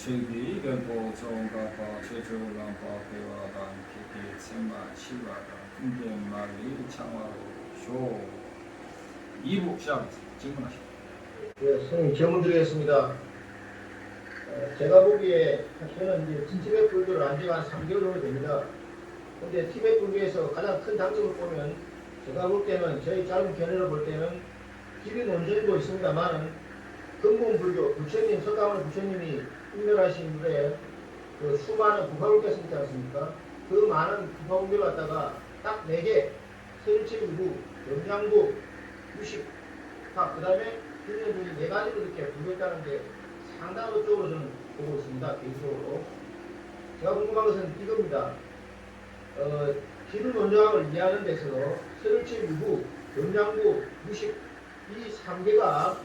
최기 결보 정가파 최조랑파 대화단 기기 생마 시바다 군대말리 창화로 쇼 2부 시작하겠습니다. 질문하시죠. 네, 선생님 질문 드리겠습니다. 제가 보기에 저는 이제 티벳 불교를 안 지가 한 3개월 정도 됩니다. 근데 티벳 불교에서 가장 큰 장점을 보면 제가 볼 때는 저희 짧은 견해를 볼 때는 기빈 원전도 있습니다만은 근본 불교 부처님 석가모니 부처님이 인멸하신 후에 그 수많은 부파불교 있지 않습니까? 그 많은 부파불교를 갖다가 딱 4개 설치부, 영양부, 유식학 그 다음에 필연 중에 4가지로 이렇게 분류했다는 게 상당한 쪽으로 저는 보고 있습니다. 개인적으로. 제가 궁금한 것은 이겁니다. 기능 원장을 이해하는 데서 설치 유부, 영양부, 유식 이 3개가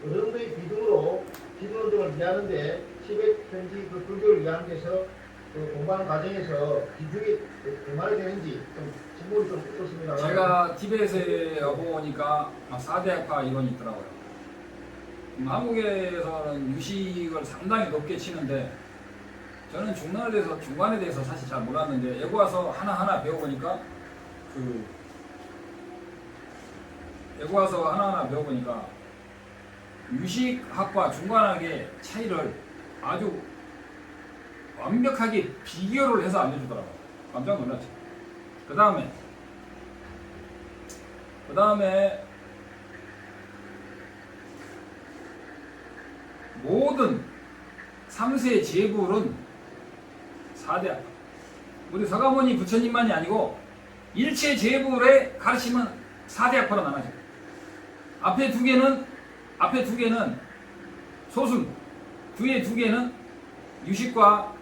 어느 정도의 비중으로 기능 원장을 이해하는데 티벳 현지 그 불교를 이해하는 데서 그 공부하는 과정에서 비중이 얼마나 되는지 좀 질문이 좀 어떻습니다. 제가 티벳에 보니까 4대학파 이론이 있더라고요. 한국에서는 유식을 상당히 높게 치는데 저는 중간에 대해서 사실 잘 몰랐는데 여기 와서 하나하나 배워보니까 유식학과 중간학의 차이를 아주 완벽하게 비교를 해서 알려주더라고요. 깜짝 놀랐죠. 그 다음에 모든 3세 제불은 4대학파. 우리 서가모니 부처님만이 아니고 일체 제불의 가르침은 4대학파로 나눠져요. 앞에 두 개는 소승, 뒤에 2개는 유식과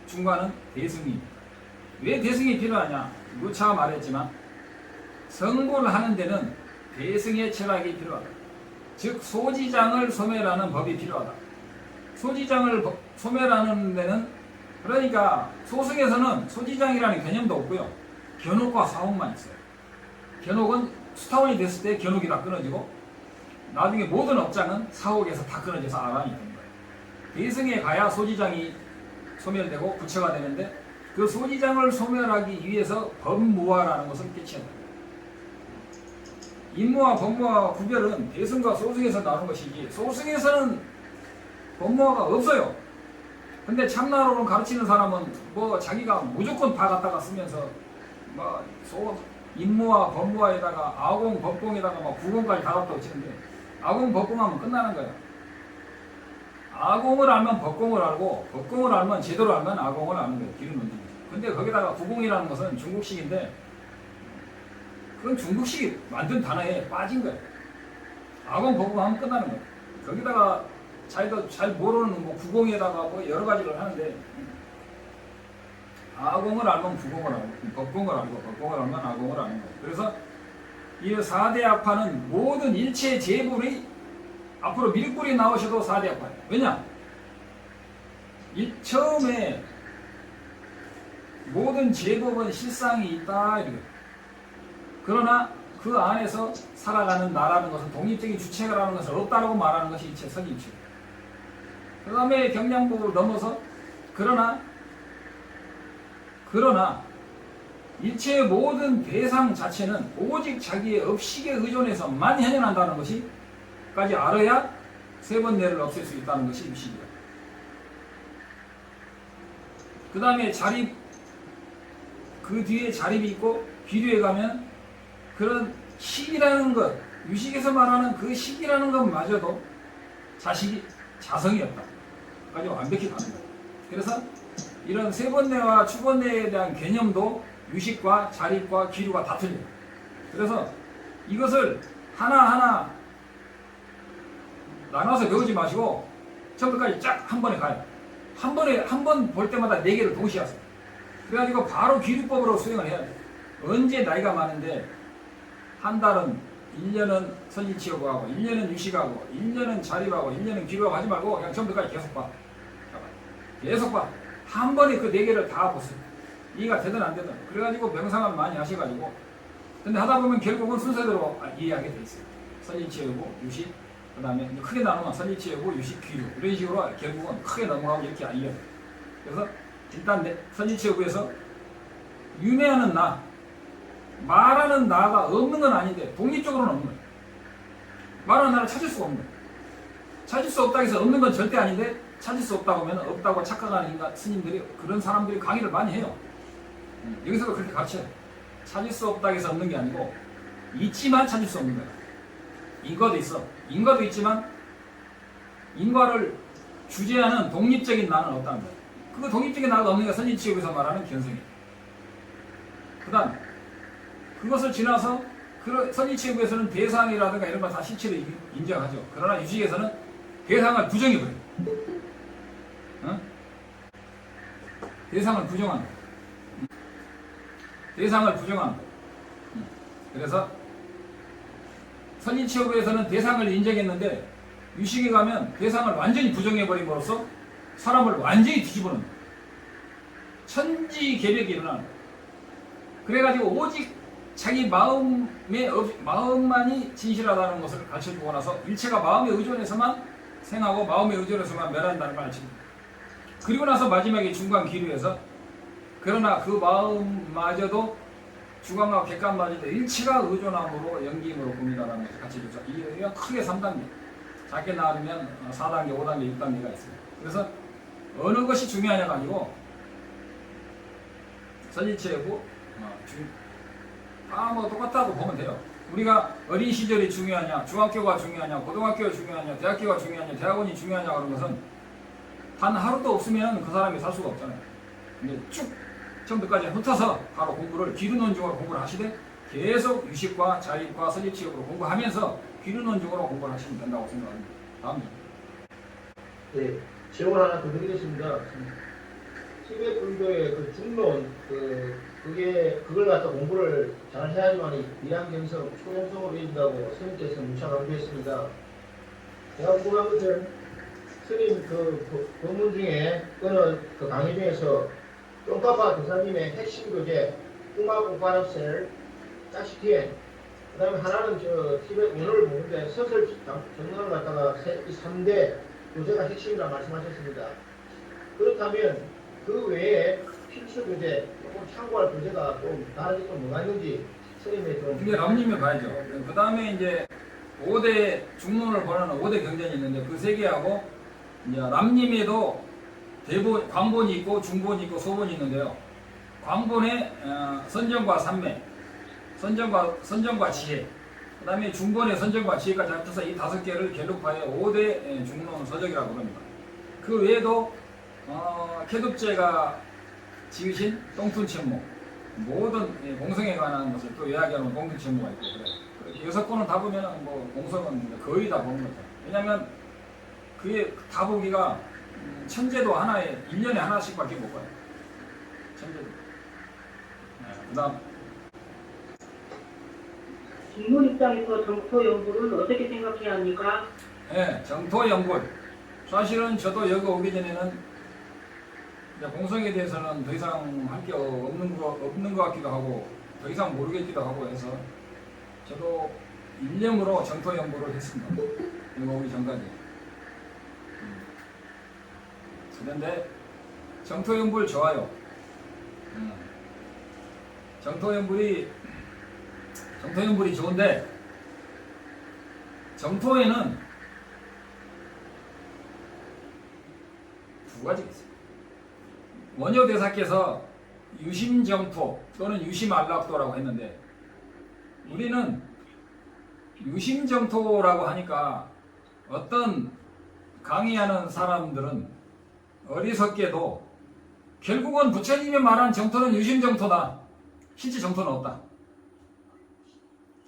중간은 대승입니다. 왜 대승이 필요하냐? 누차 말했지만 성불을 하는 데는 대승의 철학이 필요하다. 즉 소지장을 소멸하는 법이 필요하다. 소지장을 소멸하는 데는 그러니까 소승에서는 소지장이라는 개념도 없고요. 견옥과 사옥만 있어요. 견옥은 수타원이 됐을 때 견옥이 다 끊어지고 나중에 모든 업장은 사옥에서 다 끊어져서 아란이 되는 거예요. 대승에 가야 소지장이 소멸되고 부처가 되는데 그 소지장을 소멸하기 위해서 법무화라는 것을 깨치어야 됩니다. 임무와 법무화 구별은 대승과 소승에서 나오는 것이지 소승에서는 법무화가 없어요. 근데 참나로는 가르치는 사람은 뭐 자기가 무조건 다 갖다가 쓰면서 뭐 임무와 법무화에다가 아공, 법공에다가 막 구공까지 다 갖다 붙이는데 아공, 법공하면 끝나는 거예요. 아공을 알면 법공을 알고 법공을 알면 제대로 알면 아공을 아는 거예요. 기능 논증이죠. 근데 거기다가 구공이라는 것은 중국식인데 그건 중국식이 만든 단어에 빠진 거예요. 아공, 법공 하면 끝나는 거예요. 거기다가 자기도 잘 모르는 뭐 구공에다가 뭐 여러 가지를 하는데 아공을 알면 구공을 알고 법공을 알고 법공을 알면 아공을 아는 거예요. 그래서 이 4대학파는 모든 일체 제불이 앞으로 밀꿀이 나오셔도 4대학파예요. 왜냐? 처음에 모든 제법은 실상이 있다 이렇게. 그러나 그 안에서 살아가는 나라는 것은 독립적인 주체가라는 것을 없다라고 말하는 것이 일체 선입체. 그 다음에 경량법을 넘어서 그러나 일체의 모든 대상 자체는 오직 자기의 업식에 의존해서만 현현한다는 것이까지 알아야 세 번뇌를 없앨 수 있다는 것이 유식이다. 그 다음에 자립, 그 뒤에 자립이 있고 비류에 가면 그런 식이라는 것, 유식에서 말하는 그 식이라는 것마저도 자성이 없다. 아주 완벽히 가는 거예요. 그래서 이런 세번뇌와 추번뇌에 대한 개념도 유식과 자립과 기류가 다 틀려요. 그래서 이것을 하나하나 나눠서 배우지 마시고 처음부터까지 쫙 한 번에 가요. 한 번 볼 때마다 4개를 동시에 하세요. 그래가지고 바로 기류법으로 수행을 해야 돼요. 언제 나이가 많은데 한 달은 1년은 선진치유고 하고 1년은 유식하고 1년은 자립하고 1년은 기류하고 하지 말고 그냥 처음부터까지 계속 봐. 계속 봐. 한 번에 그 4개를 다 보세요. 이해가 되든 안 되든. 그래가지고 명상을 많이 하셔가지고 근데 하다 보면 결국은 순서대로 이해하게 돼 있어요. 선진치유고 유식, 그 그 다음에 크게 나누면 선지치유고 유식 귀류 이런 식으로 결국은 크게 넘어가고 이렇게 알려요. 그래서 일단 선지치유에서 윤회하는 나, 말하는 나가 없는 건 아닌데 독립적으로는 없는 거예요. 말하는 나를 찾을 수가 없는 거예요. 찾을 수 없다고 해서 없는 건 절대 아닌데 찾을 수 없다고 하면 없다고 착각하는 인간 스님들이 그런 사람들이 강의를 많이 해요. 여기서도 그렇게 가르쳐요. 찾을 수 없다고 해서 없는 게 아니고 있지만 찾을 수 없는 거예요. 인과도 있어. 인과도 있지만 인과를 주재하는 독립적인 나는 없다는 거예요. 그 독립적인 나가 없는 게 선지치유에서 말하는 견성이에요. 그 다음 그것을 지나서 선지치유에서는 대상이라든가 이런 걸 다 실체로 인정하죠. 그러나 유식에서는 대상을 부정해버려요. 어? 대상을 부정하는 거예요. 대상을 부정하는 거예요. 그래서 선지치유에서는 대상을 인정했는데 유식에 가면 대상을 완전히 부정해버림으로써 사람을 완전히 뒤집어놓는 거예요. 천지개벽이 일어나는 거예요. 그래가지고 오직 자기 마음만이 진실하다는 것을 가르쳐주고 나서 일체가 마음에 의존해서만 생하고 마음에 의존해서만 멸한다는 걸 가르칩니다. 그리고 나서 마지막에 중간 기류에서 그러나 그 마음마저도 주관과 객관마저도 일체가 의존함으로 연기임으로 봅니다라는 것을 가르쳐주죠. 이가 크게 3단계, 작게 나누면 4단계, 5단계, 6단계가 있어요. 그래서 어느 것이 중요하냐가 아니고 선지치유고 다 뭐 똑같다고 보면 돼요. 우리가 어린 시절이 중요하냐, 중학교가 중요하냐, 고등학교가 중요하냐, 대학교가 중요하냐, 대학원이 중요하냐 그런 것은 단 하루도 없으면 그 사람이 살 수가 없잖아요. 근데 쭉 처음부터까지 흩어서 바로 공부를 귀륜논증으로 공부를 하시되 계속 유식과 자립과 선지치유로 공부하면서 귀륜논증으로 공부를 하시면 된다고 생각합니다. 다음. 네, 질문 하나 더 드리겠습니다. 티베트 불교의 그 중론, 그걸 갖다 공부를 잘 해야지만 미량경성, 초용성으로 이룬다고 스님께서 무차 강조했습니다. 제가 궁금한 것은 스님 법문 중에 어느 그 강의 중에서 똥파파 교사님의 핵심 교재, 꾸마공파납셀, 짜시티엔, 그 다음에 하나는 티베트 원어를 보는데 서설 정론을 갖다가 이 3대 교재가 핵심이라 말씀하셨습니다. 그렇다면 그 외에 필수 교재, 조금 참고할 교재가 좀 다른 게 좀 뭐가 있는지 선생님이 좀. 이게 람님에 봐야죠. 그 다음에 이제 5대 중론을 보는 5대 경전이 있는데 그 3개하고 이제 람님에도 광본이 있고 중본이 있고 소본이 있는데요. 광본에 선정과 삼매, 선정과 지혜, 그 다음에 중본에 선정과 지혜까지 합쳐서 이 5개를 갤룩파의 5대 중론 서적이라고 합니다. 그 외에도 캐둡제가 지으신 똥툰천무, 모든 공성에 관한 것을 또 이야기하는 똥툰천무가 있고 그래요. 6권은 다 보면은 뭐 공성은 거의 다 보는 거죠. 왜냐하면 그게 다 보기가 천재도 하나에 1년에 하나씩밖에 못 봐요. 천재도. 그 다음. 인문 입장에서 정토 연구는 어떻게 생각해야 합니까? 네, 정토 연구. 사실은 저도 여기 오기 전에는 공성에 대해서는 더 이상 할 게 없는 것 같기도 하고 더 이상 모르겠기도 하고 해서 저도 일념으로 정토 연구를 했습니다. 여기 오기 전까지. 그런데 정토 연불 좋아요. 정토 연불이 좋은데 정토에는 두 가지가 있어요. 원효대사께서 유심정토 또는 유심안락도라고 했는데 우리는 유심정토라고 하니까 어떤 강의하는 사람들은 어리석게도 결국은 부처님이 말한 정토는 유심정토다. 실제 정토는 없다.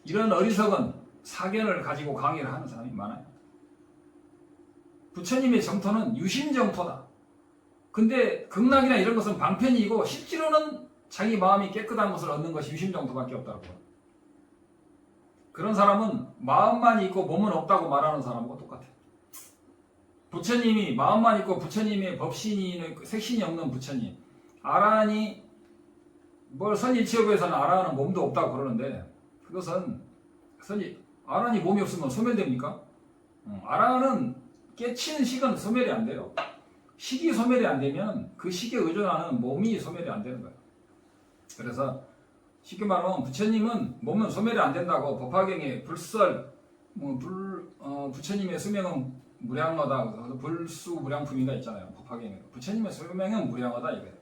이런 어리석은 사견을 가지고 강의를 하는 사람이 많아요. 부처님의 정토는 유심정토다. 근데 극락이나 이런 것은 방편이고 실제로는 자기 마음이 깨끗한 것을 얻는 것이 유심정토밖에 없다고. 그런 사람은 마음만 있고 몸은 없다고 말하는 사람과 똑같아요. 부처님이 마음만 있고 부처님의 법신이 색신이 없는 부처님, 아라한이 뭘 선지치유에서는 아라한은 몸도 없다고 그러는데 그것은 아라한이 몸이 없으면 소멸됩니까? 아라는 깨치는 식은 소멸이 안 돼요. 식이 소멸이 안 되면 그 식에 의존하는 몸이 소멸이 안 되는 거예요. 그래서 쉽게 말하면 부처님은 몸은 소멸이 안 된다고 법화경에 불설, 부처님의 수명은 무량하다. 불수무량품인가 있잖아요. 법화경에. 부처님의 수명은 무량하다 이거예요.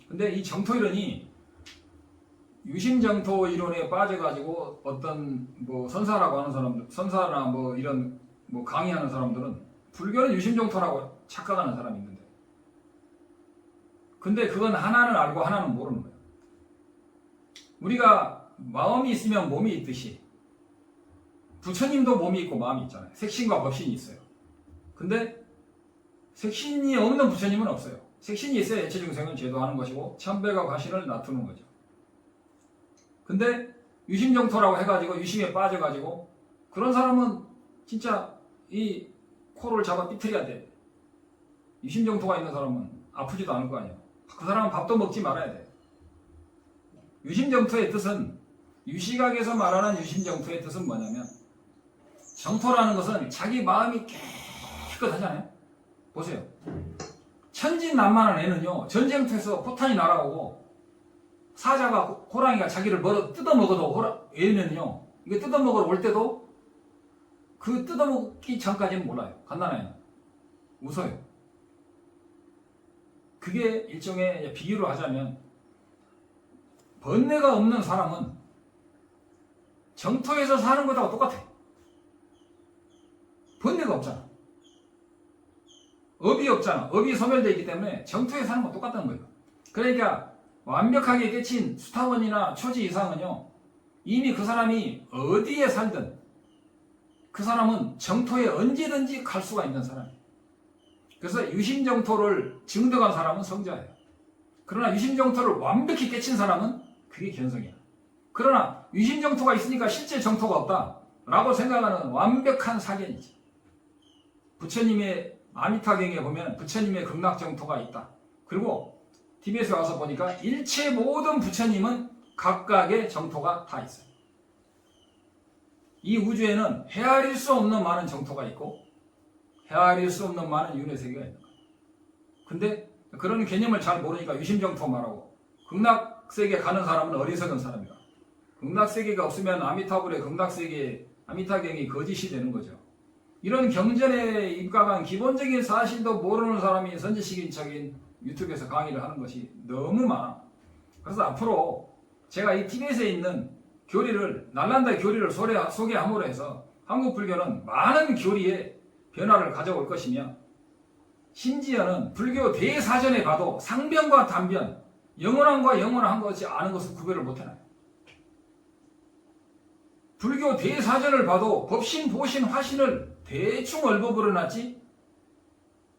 근데 이 정토 이론이 유심정토 이론에 빠져가지고 어떤 뭐 선사라고 하는 사람들, 선사나 뭐 이런 뭐 강의하는 사람들은 불교는 유심정토라고 착각하는 사람이 있는데, 근데 그건 하나는 알고 하나는 모르는 거예요. 우리가 마음이 있으면 몸이 있듯이 부처님도 몸이 있고 마음이 있잖아요. 색신과 법신이 있어요. 근데 색신이 없는 부처님은 없어요. 색신이 있어야 예체중생은 제도하는 것이고 천배가 과신을 놔두는 거죠. 근데 유심정토라고 해가지고 유심에 빠져가지고 그런 사람은 진짜 이 코를 잡아 삐트려야 돼. 유심정토가 있는 사람은 아프지도 않을 거 아니에요. 그 사람은 밥도 먹지 말아야 돼. 유심정토의 뜻은, 유시각에서 말하는 유심정토의 뜻은 뭐냐면, 정토라는 것은 자기 마음이 깨끗하잖아요. 보세요. 천진난만한 애는요, 전쟁터에서 포탄이 날아오고 사자가, 호랑이가 자기를 뜯어먹어도 애는요, 이거 뜯어먹으러 올 때도 그 뜯어먹기 전까지는 몰라요. 갓난아이는 웃어요. 그게 일종의 비유로 하자면, 번뇌가 없는 사람은 정토에서 사는 것하고 똑같아. 번뇌가 없잖아. 업이 없잖아. 업이 소멸되어 있기 때문에 정토에 사는 건 똑같다는 거예요. 그러니까 완벽하게 깨친 수타원이나 초지 이상은요, 이미 그 사람이 어디에 살든 그 사람은 정토에 언제든지 갈 수가 있는 사람이에요. 그래서 유심정토를 증득한 사람은 성자예요. 그러나 유심정토를 완벽히 깨친 사람은 그게 견성이야. 그러나 유심정토가 있으니까 실제 정토가 없다 라고 생각하는 완벽한 사견이지. 부처님의 아미타경에 보면 부처님의 극락정토가 있다. 그리고 TBS에 와서 보니까 일체 모든 부처님은 각각의 정토가 다 있어요. 이 우주에는 헤아릴 수 없는 많은 정토가 있고 헤아릴 수 없는 많은 윤회 세계가 있는 거예요. 근데 그런 개념을 잘 모르니까 유심정토 말하고, 극락세계 가는 사람은 어리석은 사람이다. 극락세계가 없으면 아미타불의 극락세계, 아미타경이 거짓이 되는 거죠. 이런 경전에 입각한 기본적인 사실도 모르는 사람이 선지식인적인 유튜브에서 강의를 하는 것이 너무 많아. 그래서 앞으로 제가 이 TBS에 있는 교리를, 날란다의 교리를 소개함으로 해서 한국 불교는 많은 교리에 변화를 가져올 것이며, 심지어는 불교 대사전에 봐도 상변과 단변, 영원한과 영원한 것이 아는 것을 구별을 못해놔요. 불교 대사전을 봐도 법신, 보신, 화신을 대충 얼버무려 놨지,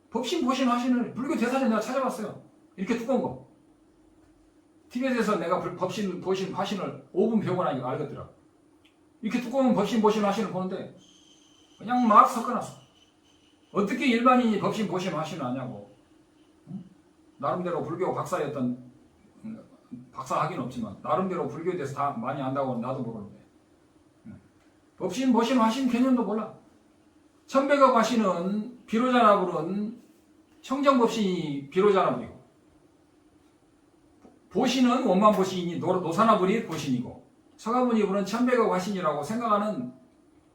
법신, 보신, 화신을 불교 대사전 내가 찾아봤어요. 이렇게 두꺼운 거. TBS에서 내가 법신, 보신, 화신을 5분 배우고 나니까 알겠더라. 이렇게 두꺼운 법신, 보신, 화신을 보는데 그냥 막 섞어놨어. 어떻게 일반인이 법신, 보신, 화신을 아냐고. 나름대로 불교 박사였던, 박사 하긴 없지만 나름대로 불교에 대해서 다 많이 안다고 나도 모르는데, 법신, 보신, 화신 개념도 몰라. 천백억 화신은 비로자나불은 청정법신이 비로자나불이고, 보신은 원만보신이 노사나불이 보신이고, 서가모니불은 천백억 화신이라고 생각하는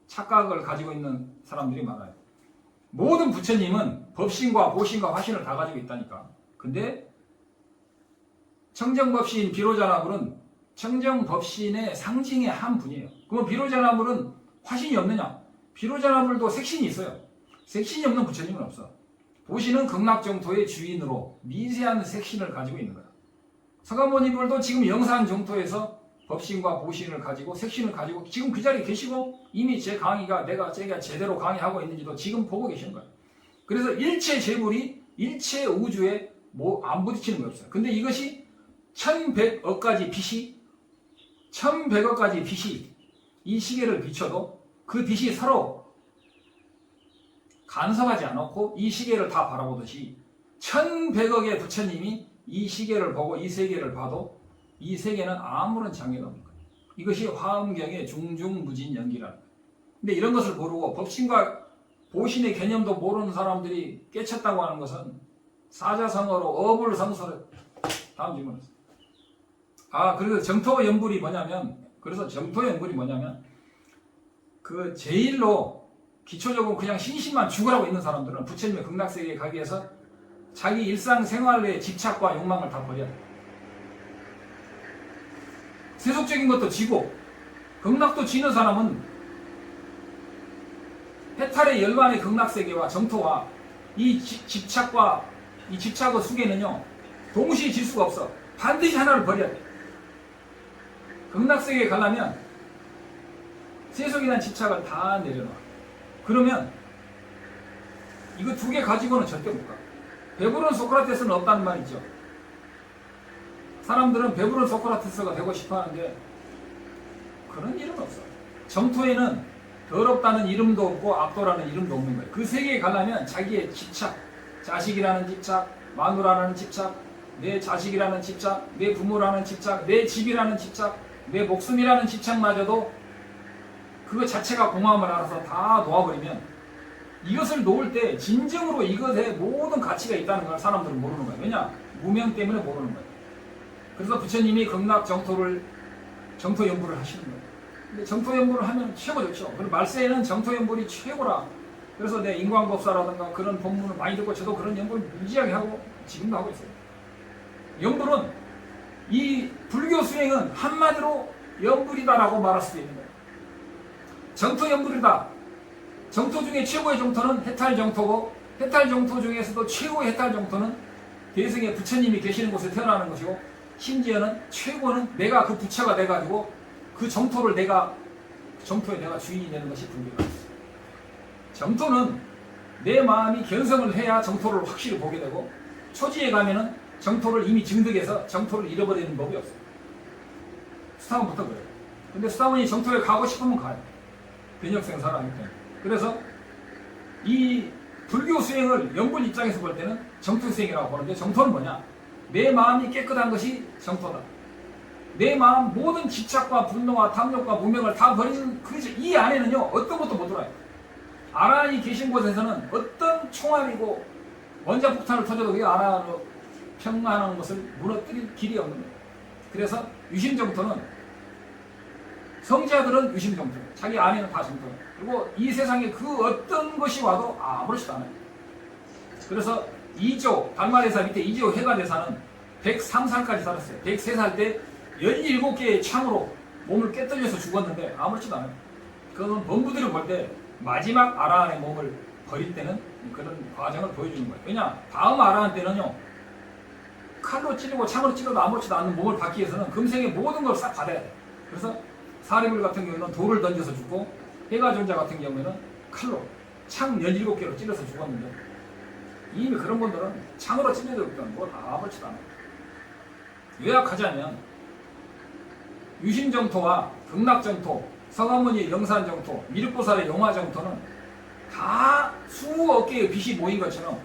착각을 가지고 있는 사람들이 많아요. 모든 부처님은 법신과 보신과 화신을 다 가지고 있다니까. 근데 청정법신 비로자나불은 청정법신의 상징의 한 분이에요. 그럼 비로자나불은 화신이 없느냐? 비로자나불도 색신이 있어요. 색신이 없는 부처님은 없어. 보신은 극락정토의 주인으로 미세한 색신을 가지고 있는 거야. 서가모니불도 지금 영산정토에서 법신과 보신을 가지고 색신을 가지고 지금 그 자리에 계시고, 이미 제 강의가 내가 제대로 강의하고 있는지도 지금 보고 계시는 거예요. 그래서 일체 재물이 일체 우주에 안 부딪히는 거 없어요. 근데 이것이 1100억 가지 빛이, 1100억 가지 빛이 이 시계를 비춰도 그 빛이 서로 간섭하지 않고 이 시계를 다 바라보듯이 1100억의 부처님이 이 시계를 보고 이 세계를 봐도 이 세계는 아무런 장애가 없는 거예요. 이것이 화엄경의 중중무진 연기라는 거예요. 근데 이런 것을 모르고 법신과 보신의 개념도 모르는 사람들이 깨쳤다고 하는 것은 사자성어로 어불성설을. 다음 질문. 그래서 정토연불이 뭐냐면, 그 제일로 기초적으로 그냥 신심만 죽으라고 있는 사람들은 부처님의 극락세계에 가기 위해서 자기 일상생활의 집착과 욕망을 다 버려야 돼. 세속적인 것도 지고 극락도 지는 사람은 해탈의 열반의 극락세계와 정토와 이 집착과 이 집착의 수계는요 동시에 질 수가 없어. 반드시 하나를 버려야 돼. 극락세계에 가려면 세속에 대한 집착을 다 내려놔. 그러면 이거 두 개 가지고는 절대 못 가. 배부른 소크라테스는 없다는 말 있죠. 사람들은 배부른 소크라테스가 되고 싶어 하는데 그런 일은 없어. 정토에는 더럽다는 이름도 없고 악도라는 이름도 없는 거예요. 그 세계에 가려면 자기의 집착, 자식이라는 집착, 마누라라는 집착, 내 자식이라는 집착, 내 부모라는 집착, 내 집이라는 집착, 내 목숨이라는 집착마저도 그거 자체가 공허함을 알아서 다 놓아버리면 이것을 놓을 때 진정으로 이것에 모든 가치가 있다는 걸 사람들은 모르는 거예요. 왜냐? 무명 때문에 모르는 거예요. 그래서 부처님이 극락 정토연불을 하시는 거예요. 근데 정토연불을 하면 최고 좋죠. 그리고 말세에는 정토연불이 최고라. 그래서 내 인광법사라든가 그런 법문을 많이 듣고 저도 그런 연불을 무지하게 하고 지금도 하고 있어요. 연불은 이 불교 수행은 한마디로 연불이다라고 말할 수도 있는 거예요. 정토연불이다. 정토 중에 최고의 정토는 해탈정토고 해탈정토 중에서도 최고의 해탈정토는 대승의 부처님이 계시는 곳에 태어나는 것이고 심지어는 최고는 내가 그 부처가 돼가지고 그 정토에 내가 주인이 되는 것이 불교다. 정토는 내 마음이 견성을 해야 정토를 확실히 보게 되고 초지에 가면은 정토를 이미 증득해서 정토를 잃어버리는 법이 없어요. 수타원부터 그래요. 근데 수타원이 정토에 가고 싶으면 가요. 변혁생 사람이기 때문에. 그래서 이 불교 수행을 연불 입장에서 볼 때는 정토 수행이라고 보는데 정토는 뭐냐? 내 마음이 깨끗한 것이 정토다. 내 마음 모든 집착과 분노와 탐욕과 무명을 다 버리는 이 안에는요 어떤 것도 못 들어요. 아라한이 계신 곳에서는 어떤 총알이고 원자폭탄을 터져도 그 아라한으로 평안한 것을 무너뜨릴 길이 없는 거예요. 그래서 유심정토는 성자들은 유심정토예요. 자기 안에는 다 정토예요. 그리고 이 세상에 그 어떤 것이 와도 아무렇지도 않아요. 그래서 2조 달마대사 밑에 2조 해가대사는 103살까지 살았어요. 103살 때 17개의 창으로 몸을 깨뜨려서 죽었는데 아무렇지도 않아요. 그건 범부들을 볼 때 마지막 아라한의 몸을 버릴 때는 그런 과정을 보여주는 거예요. 왜냐? 다음 아라한 때는요 칼로 찌르고 창으로 찌르도 아무렇지도 않은 몸을 받기 위해서는 금생의 모든 걸 싹 받아야 돼요. 그래서 사리불 같은 경우에는 돌을 던져서 죽고 해가존자 같은 경우에는 칼로 창 17개로 찔러서 죽었는데 이미 그런 분들은 창으로 찔려도 뭘 아무렇지도 않아요. 요약하자면 유심정토와 극락정토, 성화문의 영산정토, 미륵보살의 용화정토는 다 수억 개의 빛이 모인 것처럼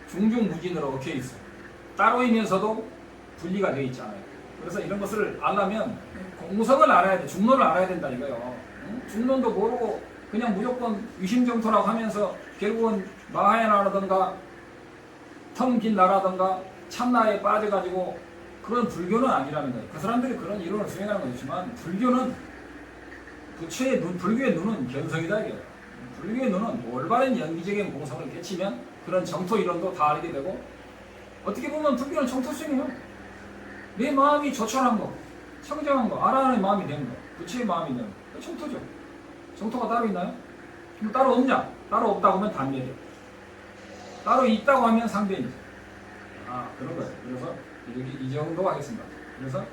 중중무진으로 얽혀 있어요. 따로이면서도 분리가 되어 있잖아요. 그래서 이런 것을 알려면 공성을 알아야 돼. 중론을 알아야 된다 이거요. 중론도 모르고 그냥 무조건 유심정토라고 하면서 결국은 마하야나라든가 텅빈나라든가 참나에 빠져가지고 그런 불교는 아니라는 거예요. 그 사람들이 그런 이론을 수행하는 거지만 불교는 부처의 눈, 불교의 눈은 견성이다 이거예요. 불교의 눈은 올바른 연기적인 공성을 깨치면 그런 정토 이론도 다 알게 되고 어떻게 보면 불교는 정토 수행이에요. 내 마음이 조촐한 거, 청정한 거, 아라한의 마음이 된 거, 부처의 마음이 된 거, 그 정토죠. 정토가 따로 있나요? 그럼 따로 없냐? 따로 없다고 하면 단멸이에요. 따로 있다고 하면 상대이죠. 그런 거예요. 그래서 이 정도 하겠습니다. 그래서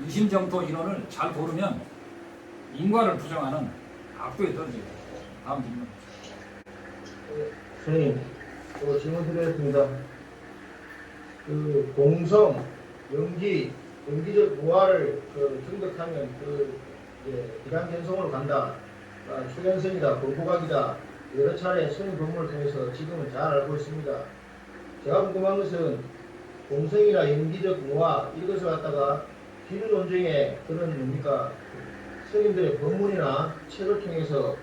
유심정토 이론을 잘 고르면 인과를 부정하는 악도에 떨어져요. 다음 질문. 선생님, 질문 드리겠습니다. 그 공성, 연기적 무아를 증득하면 비단견성으로 간다. 초견성이다, 공부각이다. 여러 차례 스님 법문을 통해서 지금은 잘 알고 있습니다. 제가 궁금한 것은 공성이나 연기적 무아 이것을 갖다가 기준 논쟁에 그런 뭡니까 스님들의 법문이나 책을 통해서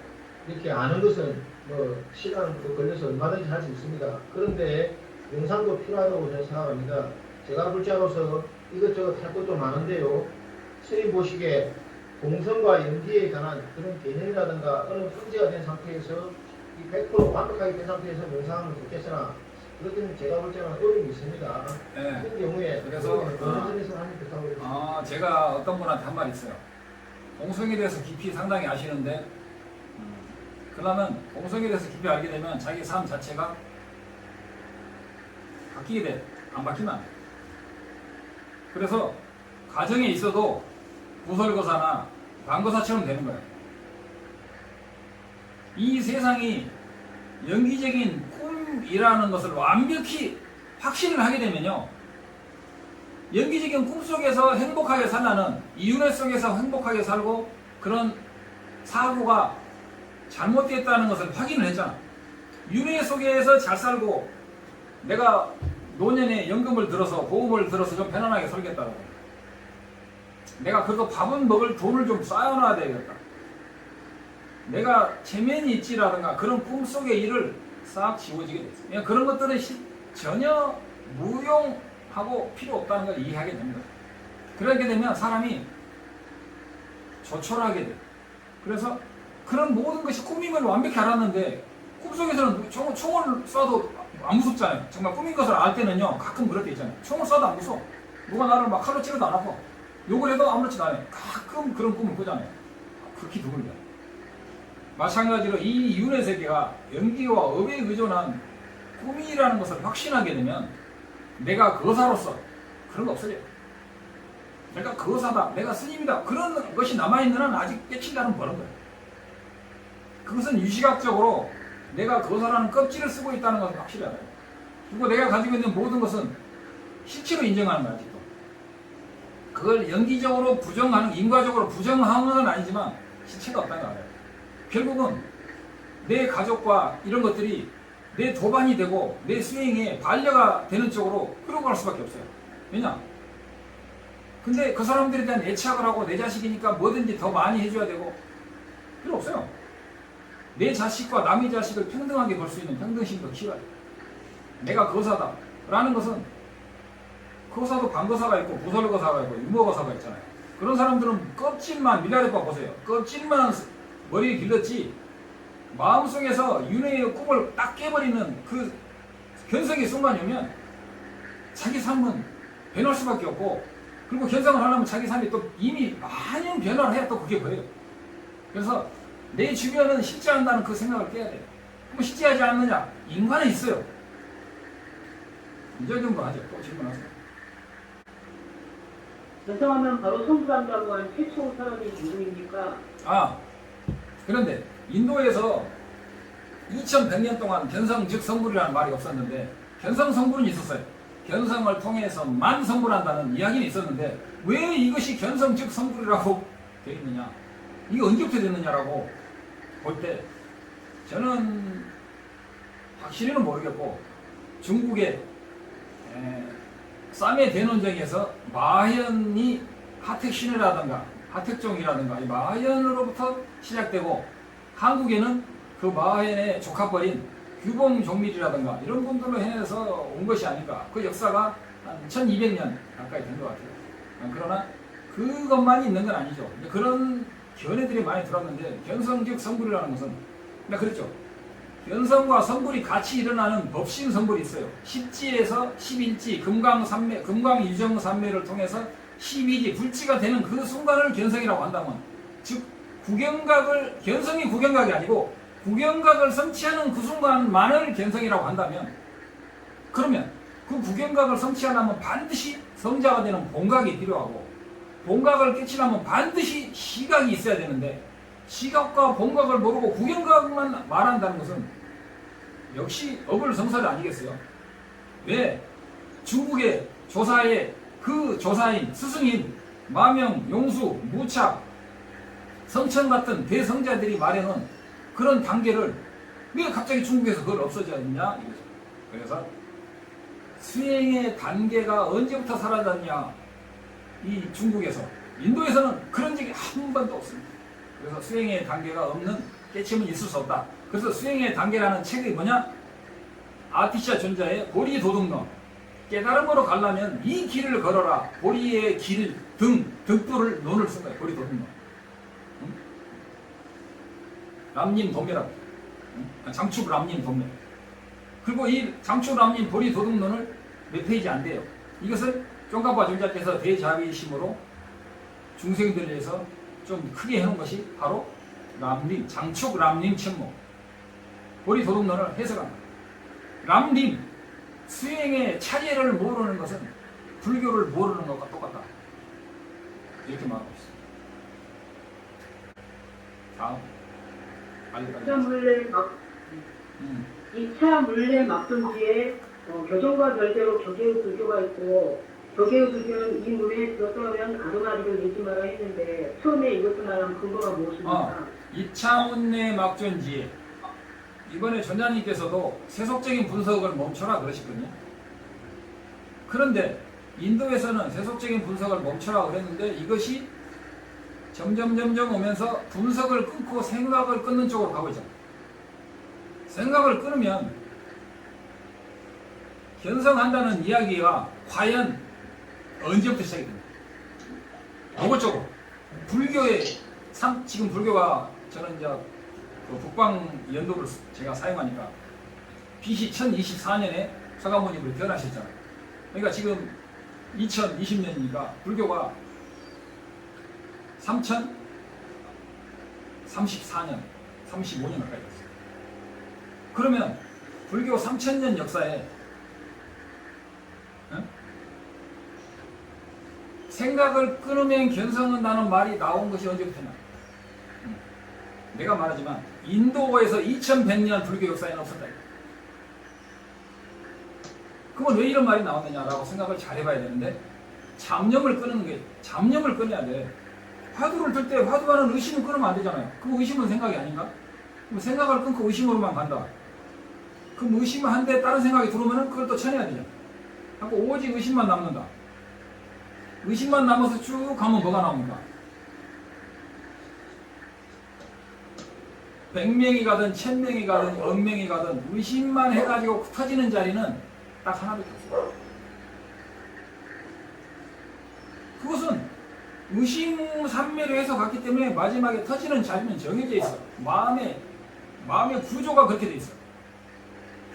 이렇게 아는 것은 뭐 시간 걸려서 얼마든지 할 수 있습니다. 그런데 영상도 필요하다고 저는 생각합니다. 제가 불자로서 이것저것 할 것도 많은데요. 스님 보시기에 공성과 연기에 관한 그런 개념이라든가 어느 형제가 된 상태에서 이 100% 완벽하게 된 상태에서 명상하면 좋겠으나 그것은 제가 볼 때는 어려움이 있습니다. 네. 그런 경우에 그래서, 어느 점에서 하면 좋다고 그랬습니다. 제가 어떤 분한테 한 말 있어요. 공성에 대해서 깊이 상당히 아시는데, 그러면 공성에 대해서 깊이 알게 되면 자기 삶 자체가 바뀌게 돼. 안 바뀌면 안 돼. 그래서 가정에 있어도 부설거사나 방거사처럼 되는 거예요. 이 세상이 연기적인 꿈이라는 것을 완벽히 확신을 하게 되면요, 연기적인 꿈 속에서 행복하게 살라는, 이윤회 속에서 행복하게 살고 그런 사고가 잘못됐다는 것을 확인을 했잖아. 윤회 속에서 잘 살고 내가 노년에 연금을 들어서 보험을 들어서 좀 편안하게 살겠다고, 내가 그래도 밥은 먹을 돈을 좀 쌓아놔야 되겠다, 내가 체면이 있지라든가 그런 꿈속의 일을 싹 지워지게 됐어요. 그냥 그런 것들은 전혀 무용하고 필요 없다는 걸 이해하게 됩니다. 그렇게 되면 사람이 조촐하게 돼. 그래서 그런 모든 것이 꿈임을 완벽히 알았는데, 꿈속에서는 총을 쏴도 안 무섭잖아요. 정말 꿈인 것을 알 때는요, 가끔 그럴 때 있잖아요. 총을 쏴도 안 무서워. 누가 나를 막 칼로 찌르도 안 아파. 욕을 해도 아무렇지도 않아요. 가끔 그런 꿈을 꾸잖아요. 그렇게 드물다. 마찬가지로 이 윤회 세계가 연기와 업에 의존한 꿈이라는 것을 확신하게 되면 내가 거사로서 그런 거 없어져요. 내가 거사다, 내가 스님이다, 그런 것이 남아있는 한 아직 깨친다는 버는 거예요. 그것은 유시각적으로 내가 거사라는 껍질을 쓰고 있다는 것은 확실히 알아요. 그리고 내가 가지고 있는 모든 것은 실체로 인정하는 거야, 아직도. 그걸 연기적으로 부정하는, 인과적으로 부정하는 건 아니지만 실체가 없다는 거 알아요. 결국은 내 가족과 이런 것들이 내 도반이 되고 내 수행에 반려가 되는 쪽으로 끌어갈 수밖에 없어요. 왜냐? 근데 그 사람들에 대한 애착을 하고 내 자식이니까 뭐든지 더 많이 해줘야 되고, 필요 없어요. 내 자식과 남의 자식을 평등하게 볼 수 있는 평등심도 키워야 돼요. 내가 거사다 라는 것은, 거사도 방거사가 있고 부설거사가 있고 유머거사가 있잖아요. 그런 사람들은 껍질만, 밀라레바 보세요. 껍질만 머리에 길렀지 마음속에서 윤회의 꿈을 딱 깨버리는 그 견성의 순간이 오면 자기 삶은 변할 수밖에 없고, 그리고 견성을 하려면 자기 삶이 또 이미 많은 변화를 해야 또 그게 보여요. 그래서 내 주변은 실제한다는 그 생각을 깨야 돼요. 그럼 실제하지 않느냐? 인간에 있어요. 이 정도 하죠. 또 질문하세요. 견성하면 바로 성불한다고 한 최초 사람이 누구입니까? 그런데 인도에서 2100년 동안 견성 즉 성불이라는 말이 없었는데, 견성 성불은 있었어요. 견성을 통해서만 성불한다는 이야기는 있었는데, 왜 이것이 견성 즉 성불이라고 되어 있느냐, 이게 언제부터 됐느냐라고 볼 때 저는 확실히는 모르겠고, 중국의 쌈의 대논쟁에서 마하연이 하택신이라든가 하택종이라든가 이 마하연으로부터 시작되고, 한국에는 그 마하연의 조카뻘인 규봉종밀이라든가 이런 분들로 해서 온 것이 아닐까. 그 역사가 한 1200년 가까이 된 것 같아요. 그러나 그것만이 있는 건 아니죠. 그런 견해들이 많이 들었는데, 견성즉 성불이라는 것은, 그랬죠. 견성과 성불이 같이 일어나는 법신 성불이 있어요. 10지에서 11지, 금강유정산매를 통해서 12지, 불지가 되는 그 순간을 견성이라고 한다면, 즉 구경각을, 견성이 구경각이 아니고 구경각을 성취하는 그 순간만을 견성이라고 한다면, 그러면 그 구경각을 성취하려면 반드시 성자가 되는 본각이 필요하고, 본각을 깨치려면 반드시 시각이 있어야 되는데, 시각과 본각을 모르고 구경각만 말한다는 것은 역시 어불성설이 아니겠어요? 왜? 중국의 조사의 그 조사인, 스승인, 마명, 용수, 무착, 성천 같은 대성자들이 말해놓은 그런 단계를 왜 갑자기 중국에서 그걸 없어졌냐 이거죠. 그래서 수행의 단계가 언제부터 사라졌냐, 이 중국에서. 인도에서는 그런 적이 한 번도 없습니다. 그래서 수행의 단계가 없는 깨침은 있을 수 없다. 그래서 수행의 단계라는 책이 뭐냐? 아티샤 존자의 보리 도둑론. 깨달음으로 가려면 이 길을 걸어라. 보리의 길, 등불을 논을 쓴 거예요. 보리 도둑론. 응? 람님 도매라고. 응? 장축 람님 도매. 그리고 이 장축 람님 보리 도둑론을 몇 페이지 안 돼요. 이것을 쫑가파 존자께서 대자비심으로 중생들을 위해서 좀 크게 해놓은 것이 바로 람림, 장축 람림 천목. 보리 도둑론을 해석합니다. 람림, 수행의 차례를 모르는 것은 불교를 모르는 것과 똑같다. 이렇게 말하고 있습니다. 다음. 이차 물레 막 2차 물레 막존지에 교정과 별개로 교계의 불교가 있고 교계의 불교는 이 물에 들어서면 아르마리를 내지 마라 했는데 처음에 이것도 말한 근거가 무엇입니까? 2차 문내 막존지에 이번에 전자님께서도 세속적인 분석을 멈춰라 그러시거든요. 그런데 인도에서는 세속적인 분석을 멈춰라 그랬는데 이것이 점점 오면서 분석을 끊고 생각을 끊는 쪽으로 가고 있잖아요. 생각을 끊으면 견성한다는 이야기가 과연 언제부터 시작이 됩니까? 노골적으로 불교의 지금 불교가 저는 이제 그 북방 연도를 제가 사용하니까 BC 1024년에 서가모니로 태어나셨잖아요. 그러니까 지금 2020년이니까 불교가 3034년, 35년 가까이 됐어요. 그러면 불교 3000년 역사에 생각을 끊으면 견성한다는 말이 나온 것이 언제부터냐? 내가 말하지만 인도에서 2100년 불교 역사에는 없었다. 그건 왜 이런 말이 나왔느냐라고 생각을 잘 해봐야 되는데 잡념을 끊는 게 잡념을 끊어야 돼. 화두를 들 때 화두하는 의심을 끊으면 안 되잖아요. 그 의심은 생각이 아닌가? 그럼 생각을 끊고 의심으로만 간다. 그럼 의심을 한데 다른 생각이 들어오면 그걸 또 쳐내야 되잖아. 하고 오직 의심만 남는다. 의심만 남아서 쭉 가면 뭐가 나옵니까? 100명이 가든 1000명이 가든 1000명이 가든 의심만 해가지고 터지는 자리는 딱 하나밖에 없어요. 그것은 의심 삼매로 해서 갔기 때문에 마지막에 터지는 자리는 정해져 있어. 마음의 구조가 그렇게 돼 있어.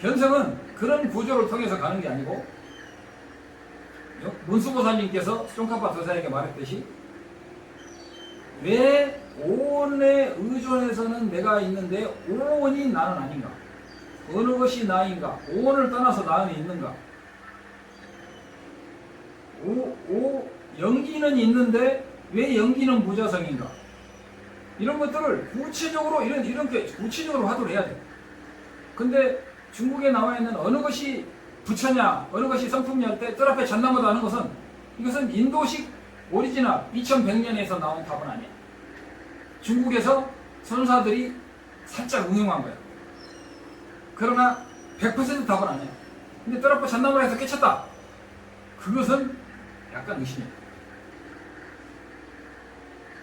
견성은 그런 구조를 통해서 가는 게 아니고 문수보살님께서 쫑카파 도사에게 말했듯이 왜 오온에 의존해서는 내가 있는데 오온이 나는 아닌가? 어느 것이 나인가? 오온을 떠나서 나는 있는가? 연기는 있는데 왜 연기는 무자성인가? 이런 것들을 구체적으로 이렇게 구체적으로 화두를 해야 돼. 근데 중국에 나와 있는 어느 것이 부처냐, 어느 것이 성품이냐 할 때 뜰 앞에 잣나무다 하는 것은 이것은 인도식 오리지널 2100년에서 나온 답은 아니야. 중국에서 선사들이 살짝 응용한 거야. 그러나 100% 답은 아니야. 근데 뜰 앞에 잣나무라 해서 깨쳤다. 그것은 약간 의심이야.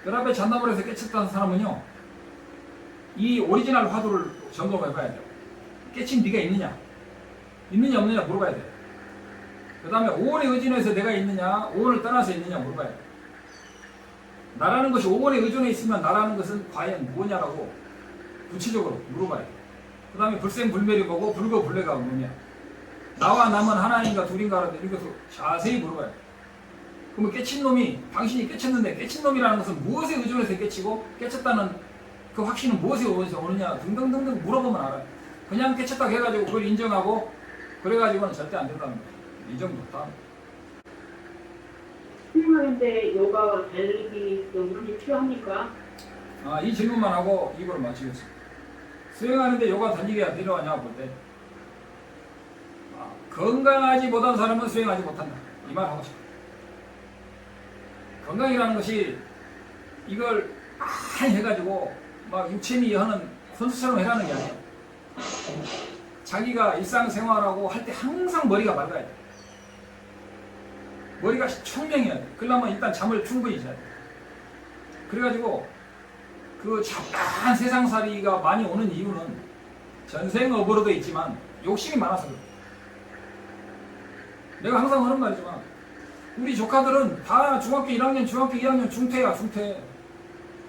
뜰 앞에 잣나무라 해서 깨쳤다는 사람은요, 이 오리지널 화두를 점검해 봐야 돼요. 깨친 네가 있느냐? 있느냐 없느냐 물어봐야 돼. 그 다음에 오온에 의존해서 내가 있느냐, 오온을 떠나서 있느냐 물어봐야 돼. 나라는 것이 오온에 의존해 있으면 나라는 것은 과연 뭐냐라고 구체적으로 물어봐야 돼. 그 다음에 불생불멸이 뭐고 불거불례가 뭐냐. 나와 남은 하나인가 둘인가라는 이것도 자세히 물어봐야 돼. 그러면 깨친 놈이 당신이 깨쳤는데 깨친 놈이라는 것은 무엇에 의존해서 깨치고 깨쳤다는 그 확신은 무엇에 의존해서 오느냐 등등등등 물어보면 알아요. 그냥 깨쳤다고 해가지고 그걸 인정하고 그래가지고는 절대 안 된다는 거죠. 이 정도다. 수행하는데 요가와 달리기 연습이 필요합니까? 이 질문만 하고 이걸 마치겠습니다. 수행하는데 요가 달리기가 필요하냐 볼 때 건강하지 못한 사람은 수행하지 못한다. 이 말 하고 싶어요. 건강이라는 것이 이걸 많이 해가지고 막 육체미 하는 선수처럼 해라는 게 아니에요. 자기가 일상생활하고 할 때 항상 머리가 맑아야 돼. 머리가 총명해야 돼. 그러려면 일단 잠을 충분히 자야 돼. 그래가지고 그 잡다한 세상살이가 많이 오는 이유는 전생업으로도 있지만 욕심이 많아서 그래. 내가 항상 하는 말이지만 우리 조카들은 다 중학교 1학년, 중학교 2학년 중퇴야, 중퇴.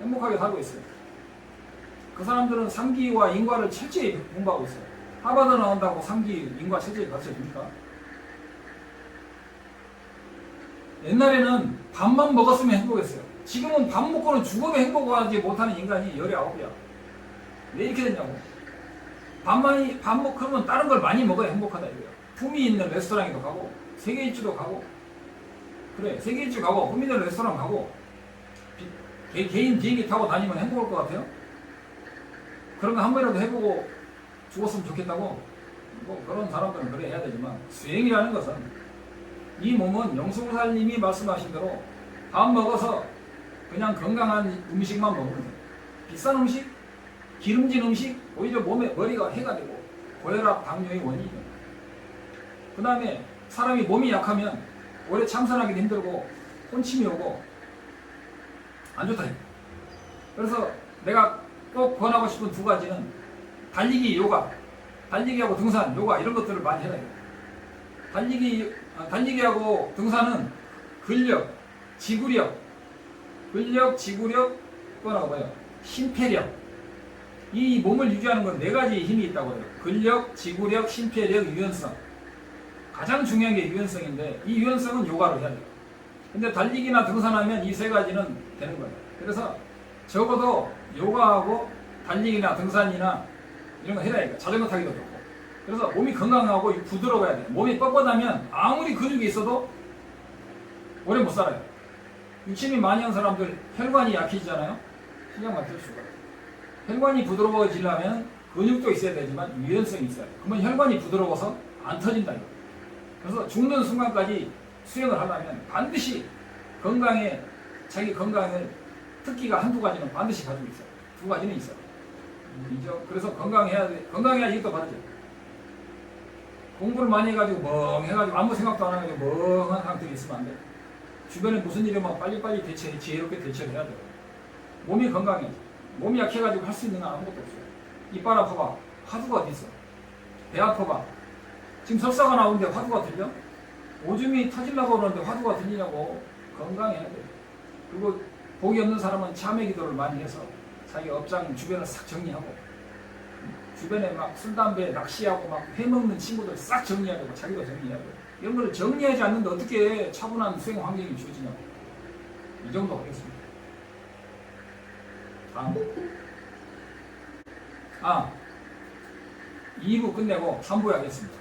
행복하게 살고 있어요. 그 사람들은 상기와 인과를 철저히 공부하고 있어요. 하버드 나온다고 상기, 인과 철저히 가르쳐줍니까? 옛날에는 밥만 먹었으면 행복했어요. 지금은 밥 먹고는 죽어도 행복하지 못하는 인간이 19이야. 왜 이렇게 됐냐고. 그러면 다른 걸 많이 먹어야 행복하다 이거야. 품위 있는 레스토랑에도 가고, 세계 일주도 가고, 그래, 세계 일주 가고, 품위 있는 레스토랑 가고, 개인 비행기 타고 다니면 행복할 것 같아요? 그런 거 한 번이라도 해보고 죽었으면 좋겠다고? 뭐 그런 사람들은 그래 해야 되지만, 수행이라는 것은 이 몸은 영수사님이 말씀하신 대로 밥 먹어서 그냥 건강한 음식만 먹으면 돼. 비싼 음식, 기름진 음식, 오히려 몸에 머리가 해가 되고 고혈압, 당뇨의 원인이 됩니다. 그 다음에 사람이 몸이 약하면 오래 참선하기도 힘들고 혼침이 오고 안 좋다. 그래서 내가 꼭 권하고 싶은 두 가지는 달리기, 요가, 달리기하고 등산, 요가 이런 것들을 많이 해야 돼요. 달리기하고 등산은 근력, 지구력, 또 하나가 뭐예요? 심폐력. 이 몸을 유지하는 건 네 가지 힘이 있다고 해요. 근력, 지구력, 심폐력, 유연성. 가장 중요한 게 유연성인데 이 유연성은 요가로 해야 돼요. 근데 달리기나 등산하면 이 세 가지는 되는 거예요. 그래서 적어도 요가하고 달리기나 등산이나 이런 거 해야 돼요. 자전거 타기도 좋고. 그래서 몸이 건강하고 부드러워야 돼요. 몸이 뻣뻣하면 아무리 근육이 있어도 오래 못 살아요. 육신이 많이 한 사람들 혈관이 약해지잖아요. 신장 막힐 수가 있어요. 혈관이 부드러워지려면 근육도 있어야 되지만 유연성이 있어야 돼요. 그러면 혈관이 부드러워서 안 터진다 이거. 그래서 죽는 순간까지 수행을 하려면 반드시 자기 건강을 특기가 한두 가지는 반드시 가지고 있어요. 두 가지는 있어요. 그래서 건강해야 돼. 건강해야 이것도 바르죠. 공부를 많이 해가지고 멍해가지고 아무 생각도 안 해가지고 멍한 상태에 있으면 안 돼. 주변에 무슨 일이 면 빨리빨리 지혜롭게 대처를 해야 돼요. 몸이 건강해. 몸이 약해가지고 할 수 있는 건 아무것도 없어요. 이빨 아파봐. 화두가 어디 있어? 배 아파봐. 지금 설사가 나오는데 화두가 들려? 오줌이 터지려고 그러는데 화두가 들리냐고. 건강해야 돼. 그리고 복이 없는 사람은 참회 기도를 많이 해서 자기 업장 주변을 싹 정리하고 주변에 막 술, 담배, 낚시하고 막 회먹는 친구들 싹 정리해야 되고 자기도 정리해야 되고 이런 걸 정리하지 않는데 어떻게 차분한 수행 환경이 주어지냐고. 이 정도 하겠습니다. 다음. 2부 끝내고 3부 하겠습니다.